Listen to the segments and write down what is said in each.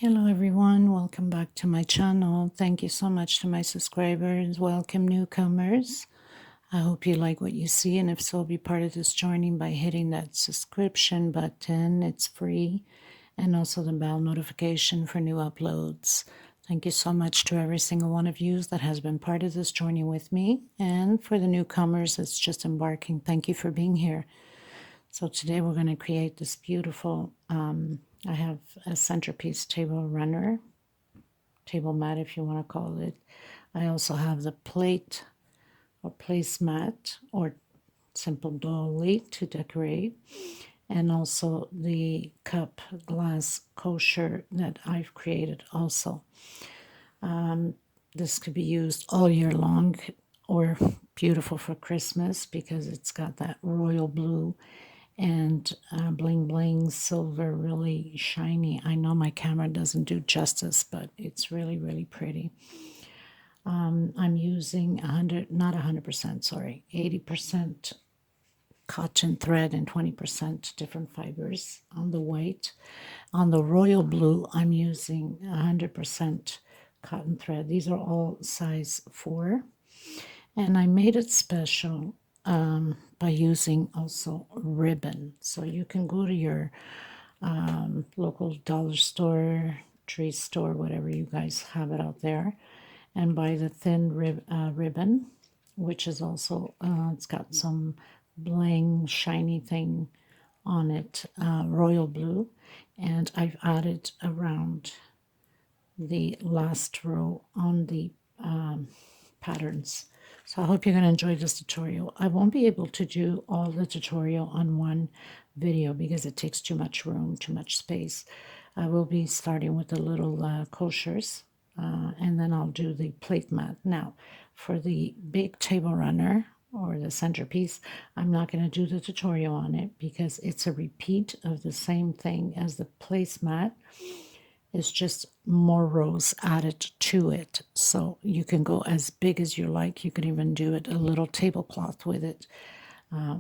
Hello everyone, welcome back to my channel. Thank you so much to my subscribers. Welcome newcomers. I hope you like what you see, and if so, be part of this journey by hitting that subscription button. It's free, and also the bell notification for new uploads. Thank you so much to every single one of you that has been part of this journey with me, and for the newcomers that's just embarking, thank you for being here. So today we're going to create this beautiful, I have a centerpiece table runner, table mat if you want to call it. I also have the plate or placemat or simple dolly to decorate, and also the cup glass kocher that I've created also. This could be used all year long or beautiful for Christmas because it's got that royal blue and bling bling silver, really shiny. I know my camera doesn't do justice, but it's really, really pretty. I'm using 80% cotton thread and 20% different fibers on the white. On the royal blue, I'm using 100% cotton thread. These are all size 4. And I made it special by using also ribbon. So you can go to your local dollar store, tree store, whatever you guys have it out there, and buy the thin ribbon, which is also, it's got some bling, shiny thing on it, royal blue. And I've added around the last row on the patterns. So I hope you're going to enjoy this tutorial. I won't be able to do all the tutorial on one video because it takes too much room, too much space. I will be starting with the little kochers, and then I'll do the plate mat. Now, for the big table runner or the centerpiece, I'm not going to do the tutorial on it because it's a repeat of the same thing as the placemat. It's just more rows added to it. So you can go as big as you like. You can even do it a little tablecloth with it,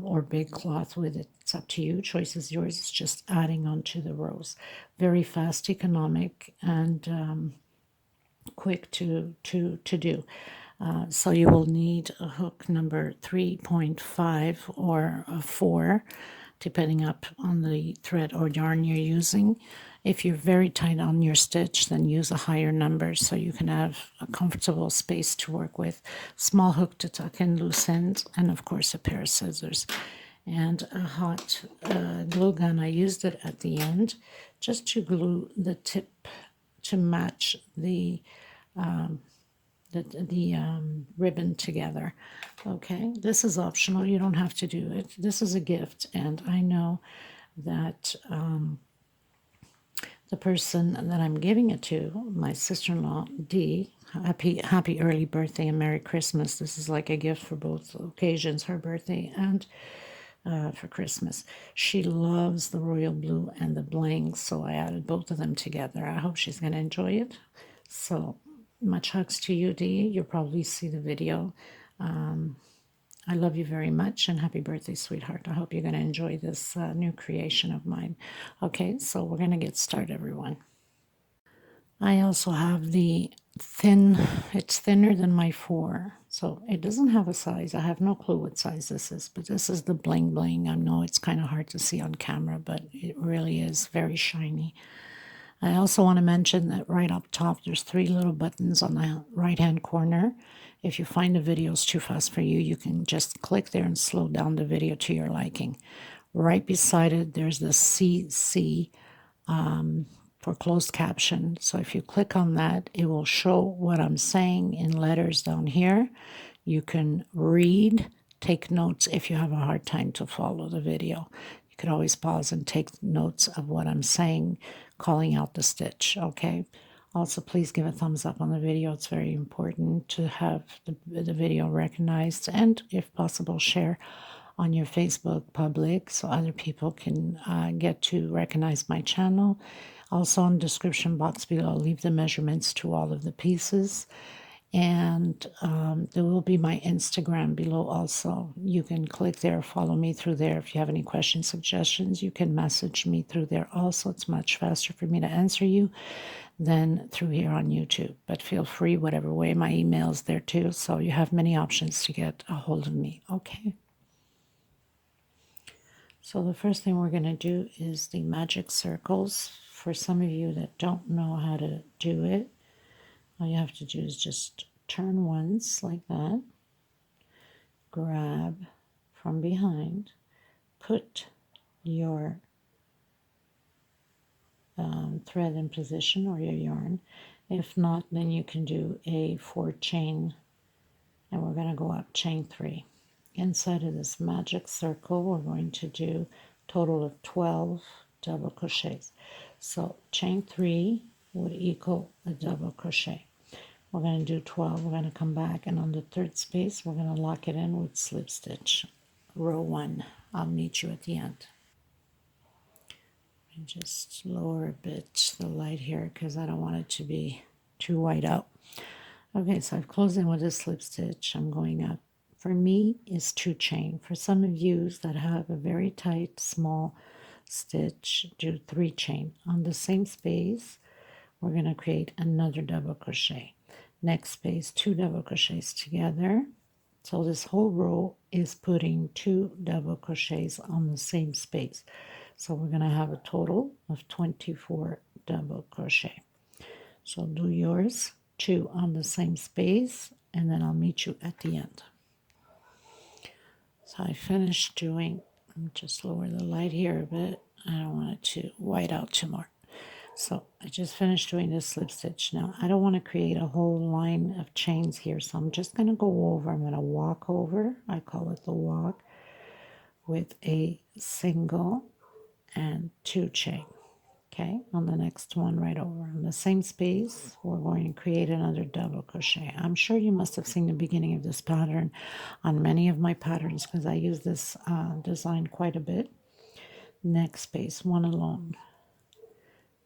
or big cloth with it. It's up to you. Choice is yours. It's just adding onto the rows. Very fast, economic, and quick to do. So you will need a hook number 3.5 or a 4, depending up on the thread or yarn you're using. If you're very tight on your stitch, then use a higher number so you can have a comfortable space to work with. Small hook to tuck in loose ends, and of course a pair of scissors. And a hot glue gun. I used it at the end just to glue the tip to match the ribbon together. Okay, this is optional. You don't have to do it. This is a gift, and I know that the person that I'm giving it to, my sister-in-law, Dee, happy early birthday and Merry Christmas. This is like a gift for both occasions, her birthday and for Christmas. She loves the royal blue and the bling, so I added both of them together. I hope she's going to enjoy it. So much hugs to you, Dee. You'll probably see the video. I love you very much, and happy birthday, sweetheart. I hope you're going to enjoy this new creation of mine. Okay, so we're going to get started, everyone. I also have the thin, it's thinner than my 4, so it doesn't have a size. I have no clue what size this is, but this is the bling bling. I know it's kind of hard to see on camera, but it really is very shiny. I also want to mention that right up top, there's 3 little buttons on the right-hand corner. If you find the videos too fast for you, you can just click there and slow down the video to your liking. Right beside it, there's the CC for closed caption. So if you click on that, it will show what I'm saying in letters down here. You can read, take notes if you have a hard time to follow the video. You can always pause and take notes of what I'm saying, calling out the stitch, okay? Also, please give a thumbs up on the video. It's very important to have the video recognized, and if possible, share on your Facebook public so other people can get to recognize my channel. Also, in the description box below, I'll leave the measurements to all of the pieces. And there will be my Instagram below also. You can click there, follow me through there. If you have any questions, suggestions, you can message me through there also. It's much faster for me to answer you than through here on YouTube. But feel free, whatever way. My email's there too, so you have many options to get a hold of me. Okay. So the first thing we're going to do is the magic circles. For some of you that don't know how to do it, all you have to do is just turn once like that, grab from behind, put your thread in position or your yarn. If not, then you can do a 4 chain, and we're going to go up chain 3. Inside of this magic circle, we're going to do a total of 12 double crochets. So chain 3 would equal a double crochet. We're going to do 12. We're going to come back, and on the third space, we're going to lock it in with slip stitch. Row 1. I'll meet you at the end. And just lower a bit the light here because I don't want it to be too white out. Okay, so I've closed in with a slip stitch. I'm going up. For me, is 2 chain. For some of you that have a very tight, small stitch, do 3 chain. On the same space, we're going to create another double crochet. Next space, 2 double crochets together. So this whole row is putting 2 double crochets on the same space. So we're going to have a total of 24 double crochet. So do yours, 2 on the same space, and then I'll meet you at the end. So I finished doing, just lower the light here a bit. I don't want it to white out too more. So I just finished doing this slip stitch. Now I don't want to create a whole line of chains here, so I'm just going to go over. I'm going to walk over. I call it the walk, with a single and 2 chain. Okay, on the next one right over in the same space, we're going to create another double crochet. I'm sure you must have seen the beginning of this pattern on many of my patterns because I use this design quite a bit. Next space, 1 alone.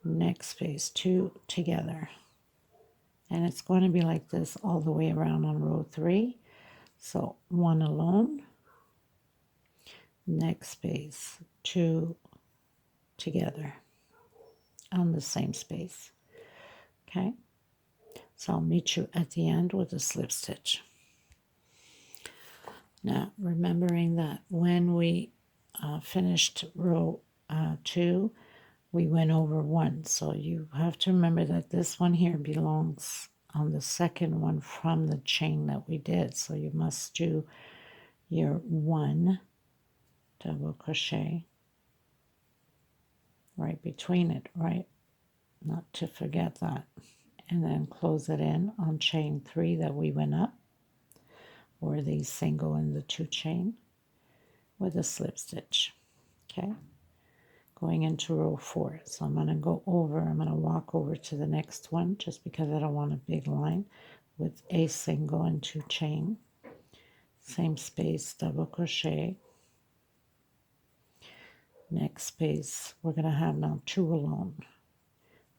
Next space, 2 together. And it's going to be like this all the way around on row 3. So 1 alone. Next space, 2 together on the same space. Okay, so I'll meet you at the end with a slip stitch. Now, remembering that when we finished row 2, we went over 1. So you have to remember that this one here belongs on the second one from the chain that we did. So you must do your 1 double crochet right between it, right? Not to forget that. And then close it in on chain 3 that we went up, or the single and the 2 chain, with a slip stitch. Okay, going into row 4. So I'm going to go over, I'm going to walk over to the next one just because I don't want a big line, with a single and 2 chain. Same space, double crochet. Next space, we're going to have now 2 alone.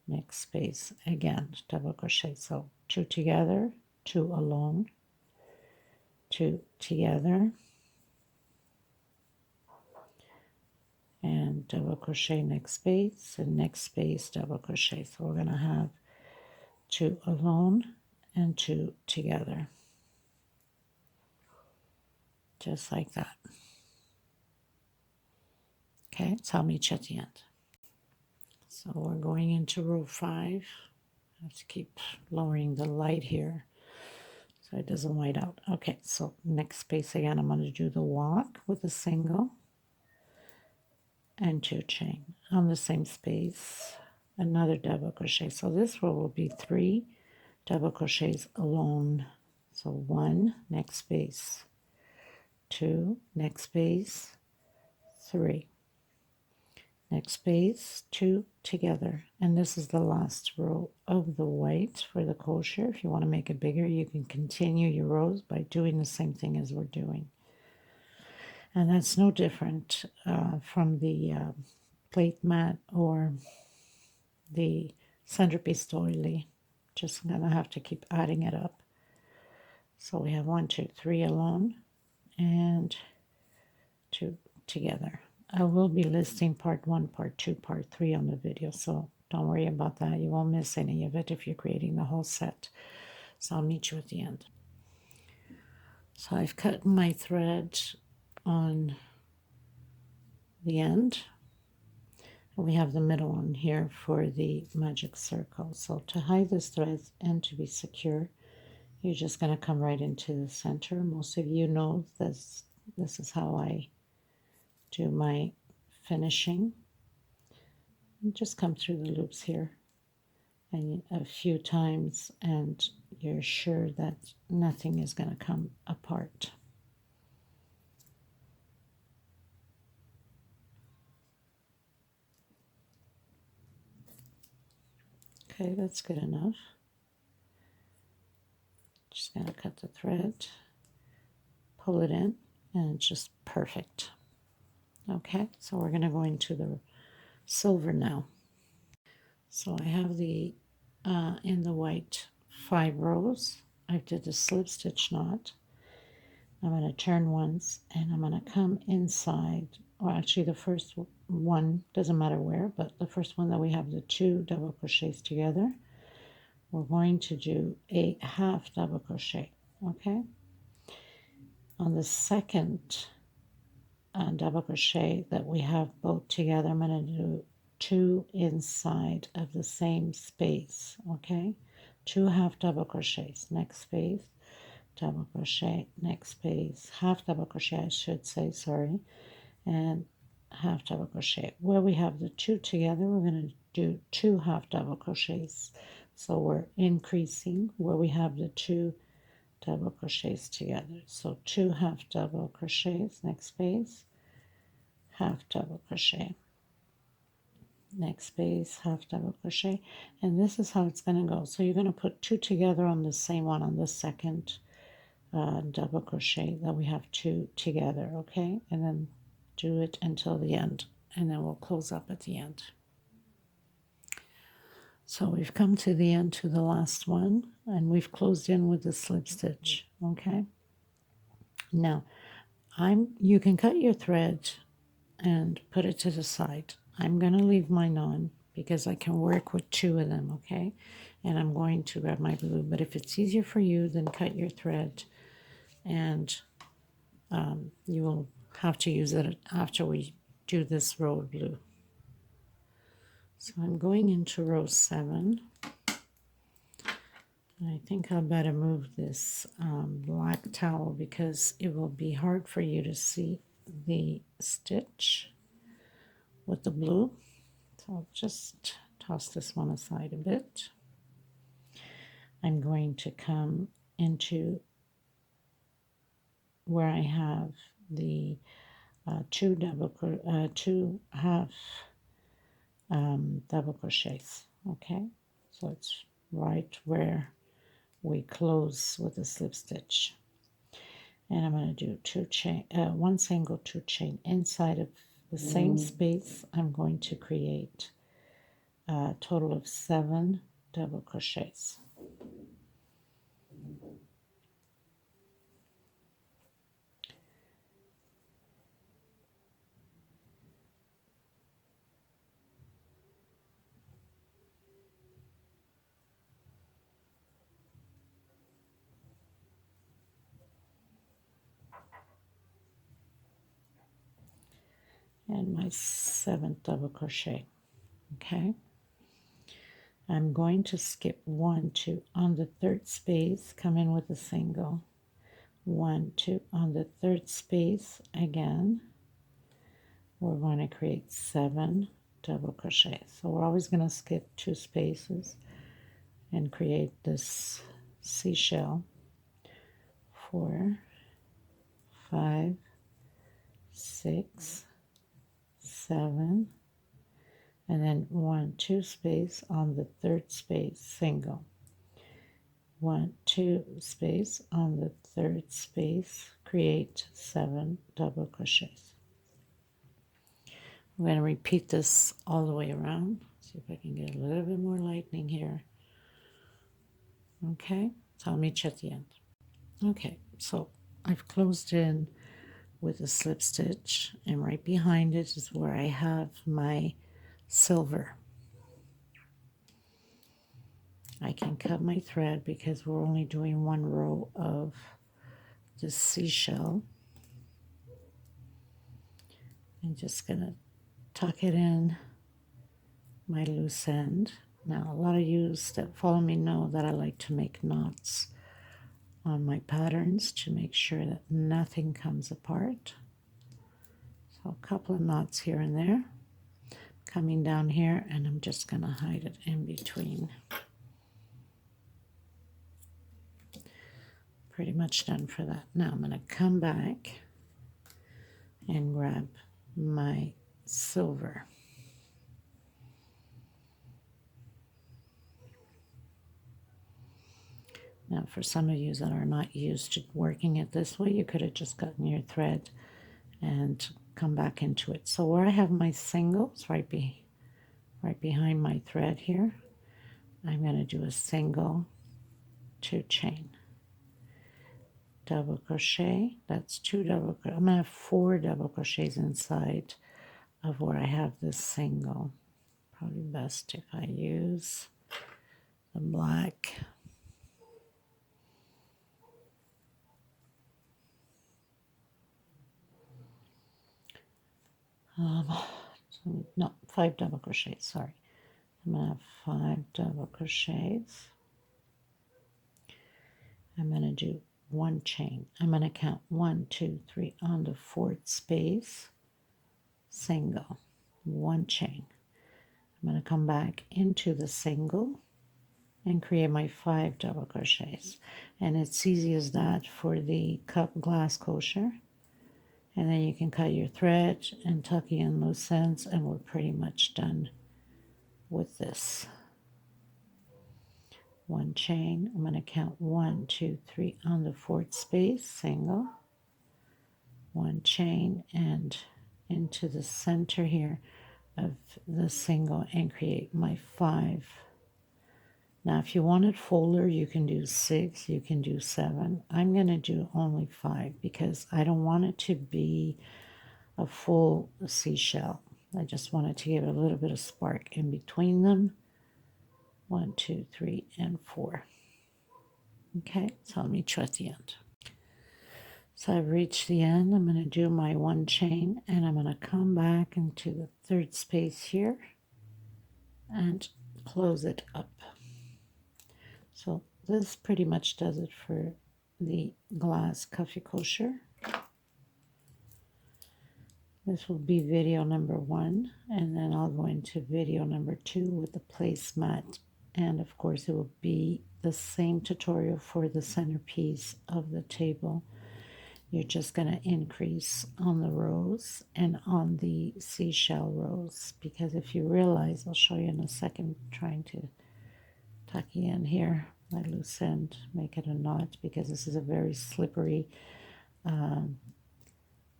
Next space, again, double crochet. So 2 together, 2 alone, 2 together, and double crochet next space, and next space, double crochet. So we're going to have 2 alone and 2 together, just like that. Okay, so I'll meet you at the end. So we're going into row 5. I have to keep lowering the light here so it doesn't white out. Okay, so next space again, I'm going to do the walk with a single and 2 chain. On the same space, another double crochet. So this row will be 3 double crochets alone. So 1, next space, 2, next space, 3, next space, 2 together. And this is the last row of the white for the kocher. If you want to make it bigger, you can continue your rows by doing the same thing as we're doing. And that's no different from the plate mat or the centerpiece doily. Just gonna have to keep adding it up. So we have 1, 2, 3 alone and 2 together. I will be listing part 1, part 2, part 3 on the video, so Don't worry about that. You won't miss any of it if you're creating the whole set. So I'll meet you at the end. So I've cut my thread on the end. We have the middle one here for the magic circle. So to hide this thread and to be secure, you're just going to come right into the center. Most of you know this is how I do my finishing. And just come through the loops here and a few times, and you're sure that nothing is going to come apart. Okay, that's good enough. Just going to cut the thread, pull it in, and it's just perfect. Okay, so we're going to go into the silver now. So I have the in the white 5 rows. I did the slip stitch knot. I'm going to turn once, and I'm going to come inside, or actually the first one, doesn't matter where, but the first one that we have the 2 double crochets together, we're going to do a half double crochet. Okay, on the second double crochet that we have both together, I'm going to do 2 inside of the same space. Okay, 2 half double crochets, next space, double crochet, next space, half double crochet I should say, sorry, and half double crochet. Where we have the 2 together, we're going to do 2 half double crochets. So we're increasing where we have the 2 double crochets together. So 2 half double crochets, next space, half double crochet, next space, half double crochet, and this is how it's going to go. So you're going to put 2 together on the same one on the second double crochet that we have 2 together, okay, and then do it until the end, and then we'll close up at the end. So we've come to the end, to the last one, and we've closed in with the slip stitch. Okay, now you can cut your thread and put it to the side. I'm going to leave mine on because I can work with 2 of them. Okay, and I'm going to grab my blue, but if it's easier for you, then cut your thread, and you will have to use it after we do this row of blue. So I'm going into row 7. I think I better move this black towel because it will be hard for you to see the stitch with the blue. So I'll just toss this one aside a bit. I'm going to come into where I have the 2 half double crochets. Okay, so it's right where we close with the slip stitch, and I'm going to do 2 chain, 1 single, 2 chain inside of the same space. I'm going to create a total of 7 double crochets. And my 7th double crochet. Okay, I'm going to skip 1, 2 on the 3rd space, come in with a single, 1, 2 on the 3rd space again. We're going to create 7 double crochets. So we're always going to skip 2 spaces and create this seashell. 4, 5, 6, 7, and then 1, 2 space on the 3rd space, single, 1, 2 space on the 3rd space, create 7 double crochets. I'm going to repeat this all the way around. See if I can get a little bit more lightning here. Okay, so I'll meet you at the end. Okay, so I've closed in with a slip stitch, and right behind it is where I have my silver. can cut my thread because we're only doing one row of the seashell. I'm just going to tuck it in my loose end. Now, a lot of you that follow me know that I like to make knots on my patterns to make sure that nothing comes apart. So a couple of knots here and there. Coming down here, and I'm just going to hide it in between. Pretty much done for that. Now I'm going to come back and grab my silver. Now for some of you that are not used to working it this way, you could have just gotten your thread and come back into it. So where I have my singles right behind my thread here, I'm going to do a single 2 chain, double crochet. That's 2 double crochet. I'm going to have 4 double crochets inside of where I have this single. Probably best if I use the black. No, 5 double crochets, sorry. I'm going to have 5 double crochets. I'm going to do 1 chain. I'm going to count 1, 2, 3 on the 4th space, single, 1 chain. I'm going to come back into the single and create my 5 double crochets. And it's easy as that for the cup glass kocher. And then you can cut your thread and tuck in loose ends, and we're pretty much done with this. 1 chain. I'm going to count 1, 2, 3 on the 4th space, single, 1 chain, and into the center here of the single and create my 5. Now if you want it fuller, you can do 6, you can do 7. I'm going to do only 5 because I don't want it to be a full seashell. I just want it to give it a little bit of spark in between them. 1, 2, 3, and 4. Okay, so let me try at the end. So I've reached the end. I'm going to do my 1 chain, and I'm going to come back into the 3rd space here and close it up. So this pretty much does it for the glass coffee kocher. This will be video number 1, and then I'll go into video number 2 with the placemat. And of course it will be the same tutorial for the centerpiece of the table. You're just going to increase on the rows and on the seashell rows, because if you realize, I'll show you in a second, trying to tuck in here my loose end, make it a knot, because this is a very slippery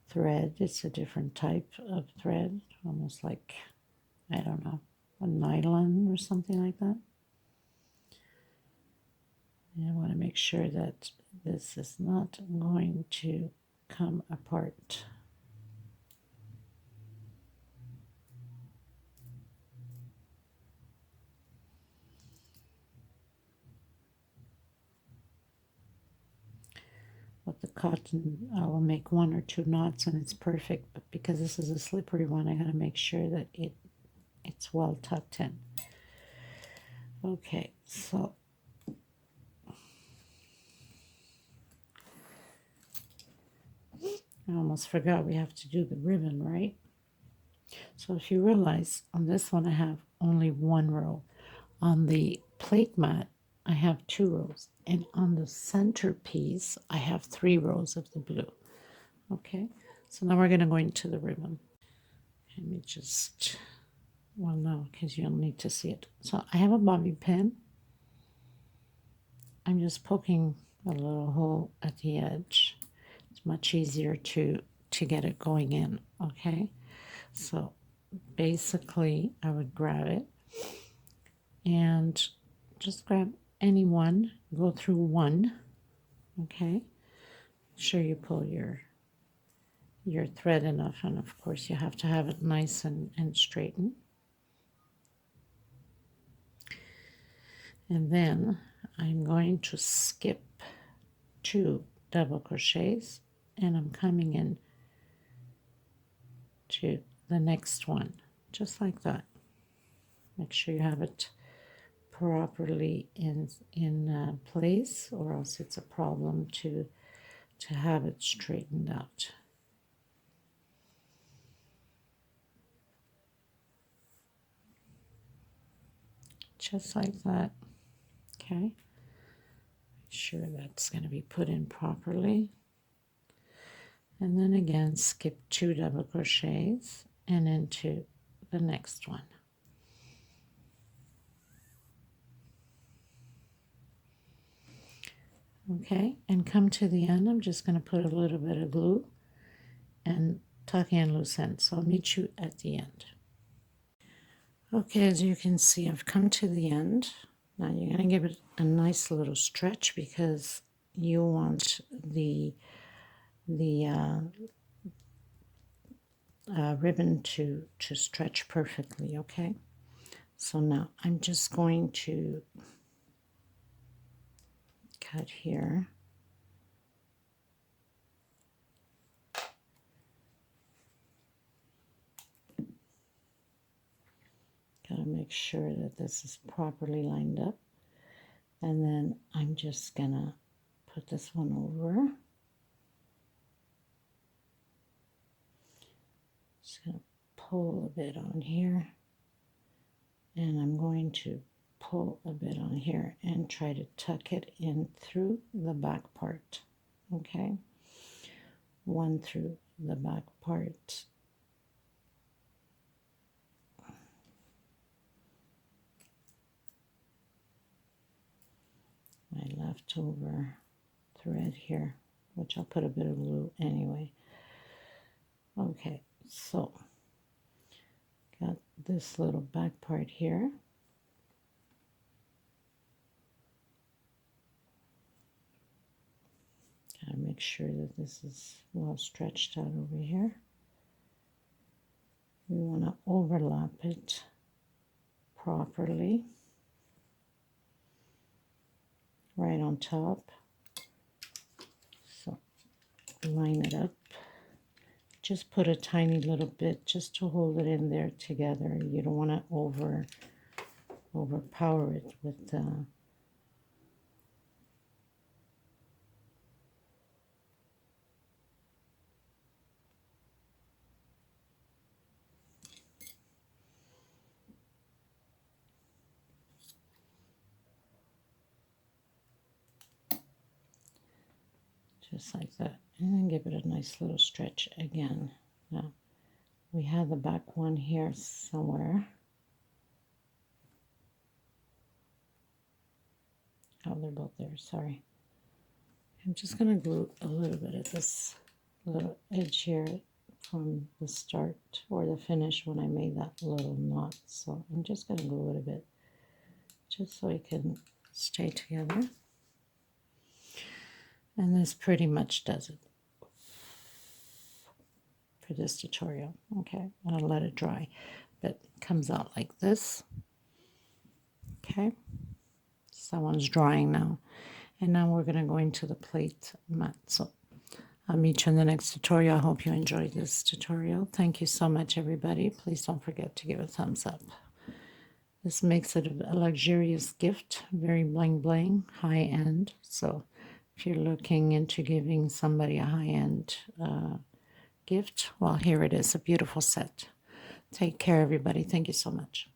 thread. It's a different type of thread, almost like, I don't know, a nylon or something like that. And I want to make sure that this is not going to come apart. With the cotton, I will make 1 or 2 knots and it's perfect, but because this is a slippery one, I got to make sure that it's well tucked in. Okay, so I almost forgot we have to do the ribbon, right? So if you realize, on this one I have only 1 row. On the plate mat, I have 2 rows. And on the centerpiece, I have 3 rows of the blue. Okay, so now we're going to go into the ribbon. Let me just, well, no, because you'll need to see it. So I have a bobby pin. I'm just poking a little hole at the edge. It's much easier to get it going in, okay? So basically, I would grab it and just grab any one, go through 1, okay? Make sure you pull your thread enough, and of course you have to have it nice and straightened. And then I'm going to skip 2 double crochets, and I'm coming in to the next one, just like that. Make sure you have it properly in place, or else it's a problem to have it straightened out. Just like that. Okay. Make sure that's going to be put in properly. And then again, skip 2 double crochets and into the next one. Okay, and come to the end. I'm just going to put a little bit of glue and tuck in loose ends. So I'll meet you at the end. Okay, as you can see, I've come to the end. Now you're going to give it a nice little stretch because you want the ribbon to stretch perfectly, okay? So now I'm just going to cut here. Gotta make sure that this is properly lined up. And then I'm just gonna put this one over. Just gonna pull a bit on here. And I'm going to pull a bit on here and try to tuck it in through the back part. Okay? One through the back part. My leftover thread here, which I'll put a bit of glue anyway. Okay, so got this little back part here. Gotta make sure that this is well stretched out over here. We want to overlap it properly right on top. So line it up. Just put a tiny little bit just to hold it in there together. You don't want to overpower it with just like that, and then give it a nice little stretch again. Now we have the back one here somewhere. Oh, they're both there, sorry. I'm just going to glue a little bit of this little edge here from the start or the finish when I made that little knot. So I'm just going to glue it a bit just so it can stay together. And this pretty much does it for this tutorial. Okay, I'll let it dry, but it comes out like this. Okay, so that one's drying now. And now we're going to go into the plate mat. So I'll meet you in the next tutorial. I hope you enjoyed this tutorial. Thank you so much, everybody. Please don't forget to give a thumbs up. This makes it a luxurious gift, very bling bling, high end. So if you're looking into giving somebody a high-end gift, well, here it is, a beautiful set. Take care, everybody. Thank you so much.